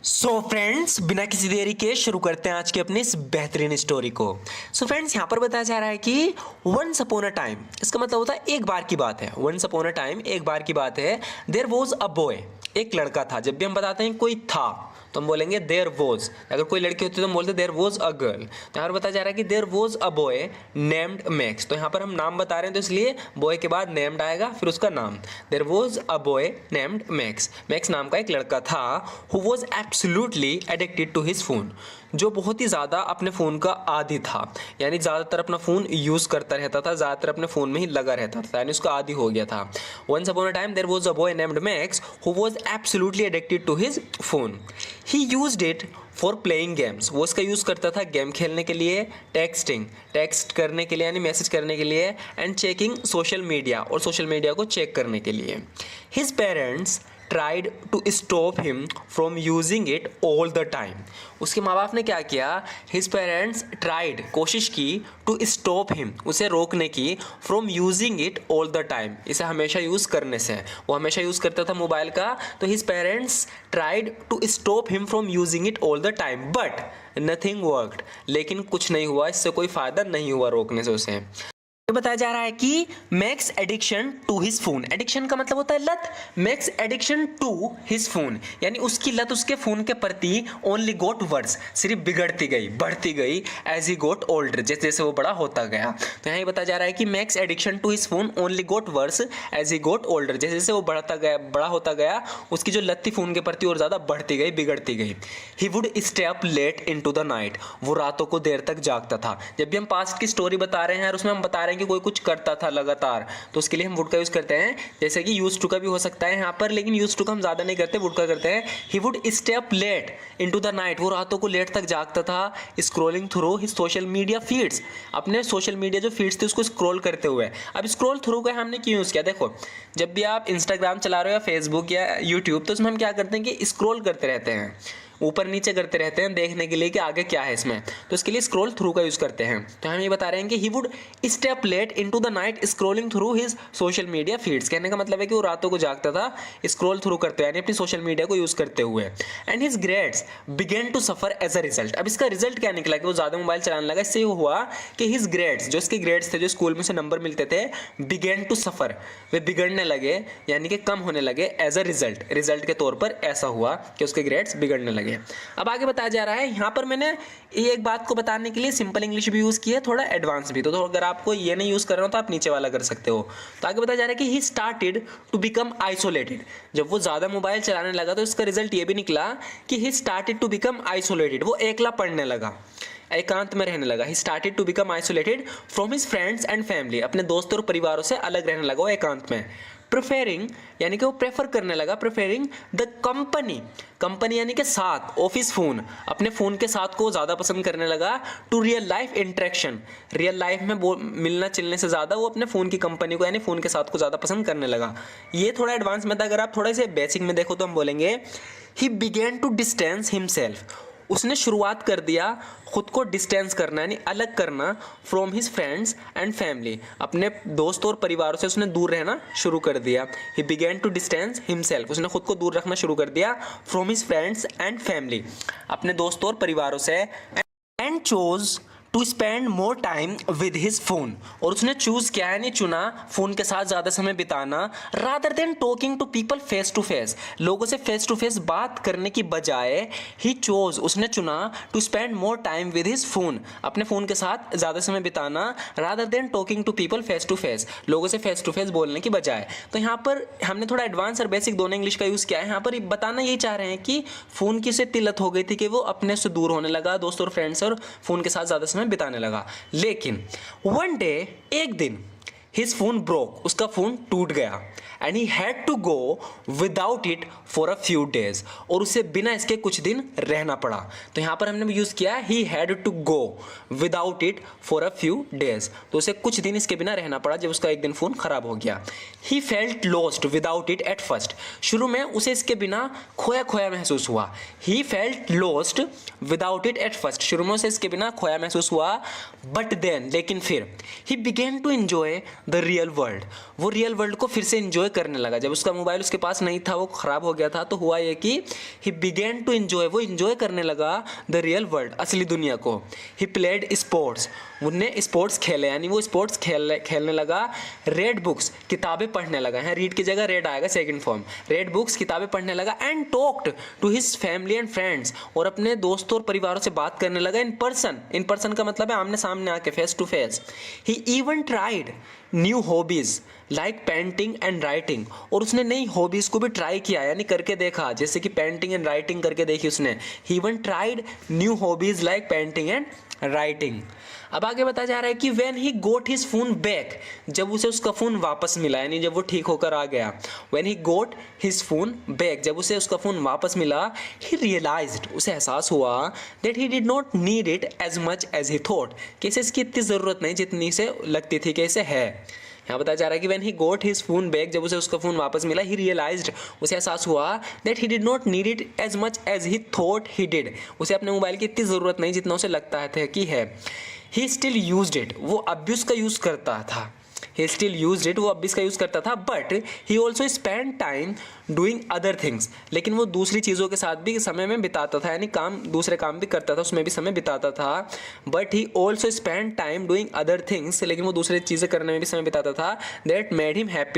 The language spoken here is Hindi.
सो फ्रेंड्स, बिना किसी देरी के शुरू करते हैं आज की अपनी इस बेहतरीन स्टोरी को। सो फ्रेंड्स, यहाँ पर बताया जा रहा है कि वंस अपॉन अ टाइम, इसका मतलब होता है एक बार की बात है। वंस अपॉन अ टाइम, एक बार की बात है। देयर वॉज अ बॉय, एक लड़का था। जब भी हम बताते हैं कोई था तो हम बोलेंगे देयर वॉज। अगर कोई लड़की होती तो हम बोलते देयर वॉज अ गर्ल। तो यहाँ पर बताया जा रहा है कि there was a boy named Max. तो यहाँ पर हम नाम बता रहे हैं तो इसलिए बॉय के बाद नेम्ड आएगा, फिर उसका नाम। There was a boy named Max. Max नाम का एक लड़का था who was absolutely addicted to his phone, जो बहुत ही ज़्यादा अपने फ़ोन का आदी था। यानी ज़्यादातर अपना फ़ोन यूज़ करता रहता था, ज़्यादातर अपने फ़ोन में ही लगा रहता था, यानी उसका आदी हो गया था। Once upon a time there was a boy named Max who was absolutely addicted to his phone. He used it for playing games. वो इसका यूज़ करता था गेम खेलने के लिए, टेक्स्ट करने के लिए यानी मैसेज करने के लिए, एंड चेकिंग सोशल मीडिया, और सोशल मीडिया को चेक करने के लिए। His parents tried to stop him from using it all the time. उसके माँ बाप ने क्या किया? हिज पेरेंट्स ट्राइड, कोशिश की, टू स्टॉप हिम, उसे रोकने की, from using it all the time, इसे हमेशा यूज़ करने से। वो हमेशा यूज़ करता था मोबाइल का, तो his parents tried to stop him from using it all the time but nothing worked. लेकिन कुछ नहीं हुआ, इससे कोई फ़ायदा नहीं हुआ रोकने से उसे। बताया जा रहा है कि Max addiction to his phone, addiction का मतलब होता है लत। Max addiction to his phone यानी उसकी लत उसके फोन के प्रति ओनली गोट वर्स, सिर्फ बिगड़ती गई, बढ़ती गई, एज ही गोट ओल्डर, जैसे जैसे वो बड़ा होता गया। तो यहाँ ये बताया जा रहा है कि Max addiction to his phone only got worse as he got older, जैसे जैसे वो बढ़ता गया, बड़ा होता गया, उसकी जो लत थी फोन के प्रति और ज़्यादा बढ़ती गई, बिगड़ती गई। He would stay up late into the night, वो रातों को देर तक जागता था। जब भी हम पास्ट की स्टोरी बता रहे हैं और उसमें हम बता रहे हैं कि कोई कुछ करता था लगातार, तो उसके लिए हम वुड का यूज करते हैं। जैसे कि यूज टू का भी हो सकता है यहाँ पर, लेकिन यूज टू का हम ज्यादा नहीं करते, वुड का करते हैं। He would stay up late into the night, वो रातों को लेट तक जागता था, scrolling through his social media feeds, अपने सोशल मीडिया जो फीड्स थे उसको स्क्रॉल करते हुए। अब स्क्रॉल थ्रू का हमने क्यों यूज किया? देखो, जब भी आप इंस्टाग्राम चला रहे हो या फेसबुक या यूट्यूब, तो उसमें हम क्या करते हैं कि स्क्रॉल करते रहते हैं, ऊपर नीचे करते रहते हैं देखने के लिए कि आगे क्या है इसमें, तो इसके लिए स्क्रॉल थ्रू का यूज करते हैं। तो हम ये बता रहे हैं कि he would stay up late into the night scrolling through his social media feeds. कहने का मतलब है कि वो रातों को जागता था स्क्रॉल थ्रू करते हुए, यानी अपनी सोशल मीडिया को यूज करते हुए। And his grades began to suffer as a result. अब इसका रिजल्ट क्या निकला कि वो ज्यादा मोबाइल चलाने लगा। इससे हुआ कि हिज ग्रेड्स, जो इसके ग्रेड्स थे, जो स्कूल में से नंबर मिलते थे, बिगेन टू सफर, वे बिगड़ने लगे, यानी कि कम होने लगे, एज अ रिजल्ट, रिजल्ट के तौर पर ऐसा हुआ कि उसके ग्रेड्स बिगड़ने लगे। अब आगे बताया जा रहा है, यहाँ पर मैंने ये एक बात को बताने के लिए सिंपल इंग्लिश भी यूज़ की है, थोड़ा एडवांस भी। तो अगर आपको ये नहीं यूज़ कर रहे हो तो आप नीचे वाला कर सकते हो। तो आगे बताया जा रहा है कि he started to become isolated. जब वो ज़्यादा मोबाइल चलाने लगा तो इसका रिजल्ट ये भी निकला कि he started to become isolated, वो एकला पढ़ने लगा, एकांत में रहने लगा। He started to become isolated from his friends and family, अपने दोस्तों और परिवारों से अलग रहने लगा वो एकांत में। प्रेफरिंग यानी कि वो प्रेफर करने लगा, प्रेफरिंग द कंपनी, कंपनी यानी कि साथ, ऑफिस फोन, अपने फ़ोन के साथ को ज़्यादा पसंद करने लगा, to real life interaction, real life में मिलना चिलने से ज़्यादा वो अपने फ़ोन की कंपनी को यानी फ़ोन के साथ को ज़्यादा पसंद करने लगा। ये थोड़ा एडवांस में था, अगर आप थोड़े से बेसिक में देखो तो हम बोलेंगे he began to distance himself, उसने शुरुआत कर दिया खुद को डिस्टेंस करना यानी अलग करना, from his friends and family, अपने दोस्तों और परिवारों से उसने दूर रहना शुरू कर दिया। He began to distance himself, उसने खुद को दूर रखना शुरू कर दिया, from his friends and family, अपने दोस्तों और परिवारों से। And chose to spend more time with his phone, और उसने चूज किया यानी चुना फोन के साथ ज्यादा समय बिताना, rather than talking to people face to face, लोगों से फेस टू फेस बात करने की बजाय ही चोज, उसने चुना to spend more time with his phone, अपने फोन के साथ ज्यादा समय बिताना, rather than talking to people face to face, लोगों से फेस टू फेस बोलने की बजाय। तो यहाँ पर हमने थोड़ा एडवांस और बेसिक दोनों इंग्लिश का यूज किया है। यहाँ पर बताना यही चाह रहे हैं कि फोन की से तिलत हो गई थी कि वो अपने से दूर होने लगा, दोस्तों और फ्रेंड्स और फोन के साथ ज्यादा समय बिताने लगा। लेकिन वन डे, एक दिन, हिज फोन ब्रोक, उसका फोन टूट गया, and he had to go without it for a few days, और उसे बिना इसके कुछ दिन रहना पड़ा। तो यहां पर हमने यूज किया he had to go without it for a few days, तो उसे कुछ दिन इसके बिना रहना पड़ा जब उसका एक दिन फोन खराब हो गया। He felt lost without it at first, शुरू में उसे इसके बिना खोया खोया महसूस हुआ। He felt lost without it at first, शुरू में उसे इसके बिना खोया महसूस हुआ, बट देन, लेकिन फिर, he began to enjoy the real world, वो रियल वर्ल्ड को फिर से एंजॉय इंजॉय करने लगा। जब उसका मोबाइल उसके पास नहीं था, वो ख़राब हो गया था, तो हुआ ये कि ही बिगेन टू इंजॉय, वो इंजॉय करने लगा द रियल वर्ल्ड, असली दुनिया को। ही प्लेड स्पोर्ट्स, उनने स्पोर्ट्स खेले, यानी वो स्पोर्ट्स खेलने लगा। रेड बुक्स, किताबें पढ़ने लगा है, रीड की जगह रेड आएगा सेकंड फॉर्म, रेड बुक्स, किताबें पढ़ने लगा। And talked to his family and friends, और अपने दोस्तों और परिवारों से बात करने लगा इन पर्सन। इन पर्सन का मतलब है आमने सामने आके, face to face. He even tried new hobbies like painting and writing, और उसने नई हॉबीज को भी ट्राई किया, यानी करके देखा, जैसे कि पेंटिंग एंड राइटिंग करके देखी उसने। He even tried new hobbies like painting and writing. अब आगे बताया जा रहा है कि when he got his phone back, जब उसे उसका फोन वापस मिला, यानी जब वो ठीक होकर आ गया। When he got his phone back, जब उसे उसका फोन वापस मिला, ही रियलाइज्ड, उसे एहसास हुआ that he did not need it as much as he thought, कि इसे इसकी इतनी ज़रूरत नहीं जितनी से लगती थी कि इसे है। यहाँ बताया जा रहा है कि when he got his phone back, जब उसे उसका फ़ोन वापस मिला, ही रियलाइज्ड, उसे एहसास हुआ that he did not need it as much as he thought he did, उसे अपने मोबाइल की इतनी ज़रूरत नहीं जितना उसे लगता था कि है। ही स्टिल यूज्ड इट, वो अब भी उसका यूज़ करता था। ही स्टिल यूज्ड इट, वो अब भी इसका यूज़ करता था। But he also spend time doing other things, लेकिन वो दूसरी चीज़ों के साथ भी समय में बिताता था, यानी दूसरे काम भी करता था, उसमें भी समय बिताता था। But he also spend time doing other things, लेकिन वो दूसरी चीज़ें करने में भी समय बिताता था। That made him happy,